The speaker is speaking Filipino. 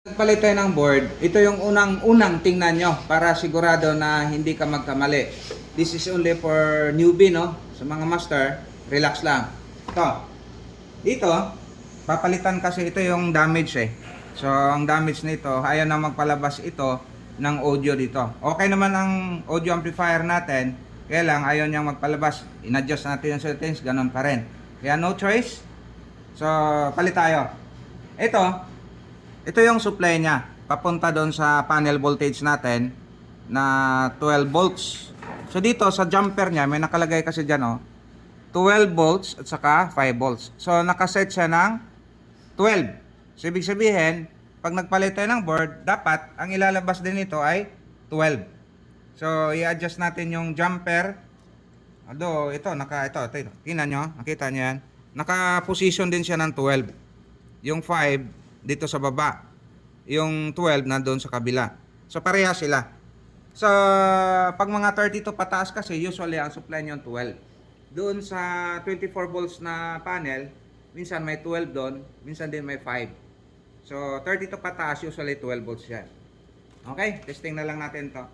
Nagpalit tayo ng board, ito yung unang tingnan nyo para sigurado na hindi ka magkamali. This is only for newbie, no? Sa mga master, relax lang. Ito, dito, papalitan kasi ito yung damage eh. So, ang damage nito, ayaw na magpalabas ito ng audio dito. Okay naman ang audio amplifier natin, kaya lang ayaw niyang magpalabas. In-adjust natin yung settings, ganun pa rin. Kaya no choice. So, palit tayo. Ito yung supply niya. Papunta doon sa panel voltage natin na 12 volts. So dito sa jumper niya, may nakalagay kasi dyan 12 volts at saka 5 volts. So nakaset siya ng 12. So ibig sabihin, pag nagpalit tayo ng board, dapat ang ilalabas din nito ay 12. So i-adjust natin yung jumper. Ito, tingnan nyo, nakita nyo yan. Naka-position din siya ng 12. Yung 5 dito sa baba, yung 12 nandoon sa kabila. So pareha sila. So pag mga 32 pataas kasi usually ang supply niyo 12. Doon sa 24 volts na panel, minsan may 12 doon, minsan din may 5. So 32 pataas usually 12 volts yan. Okay, testing na lang natin to.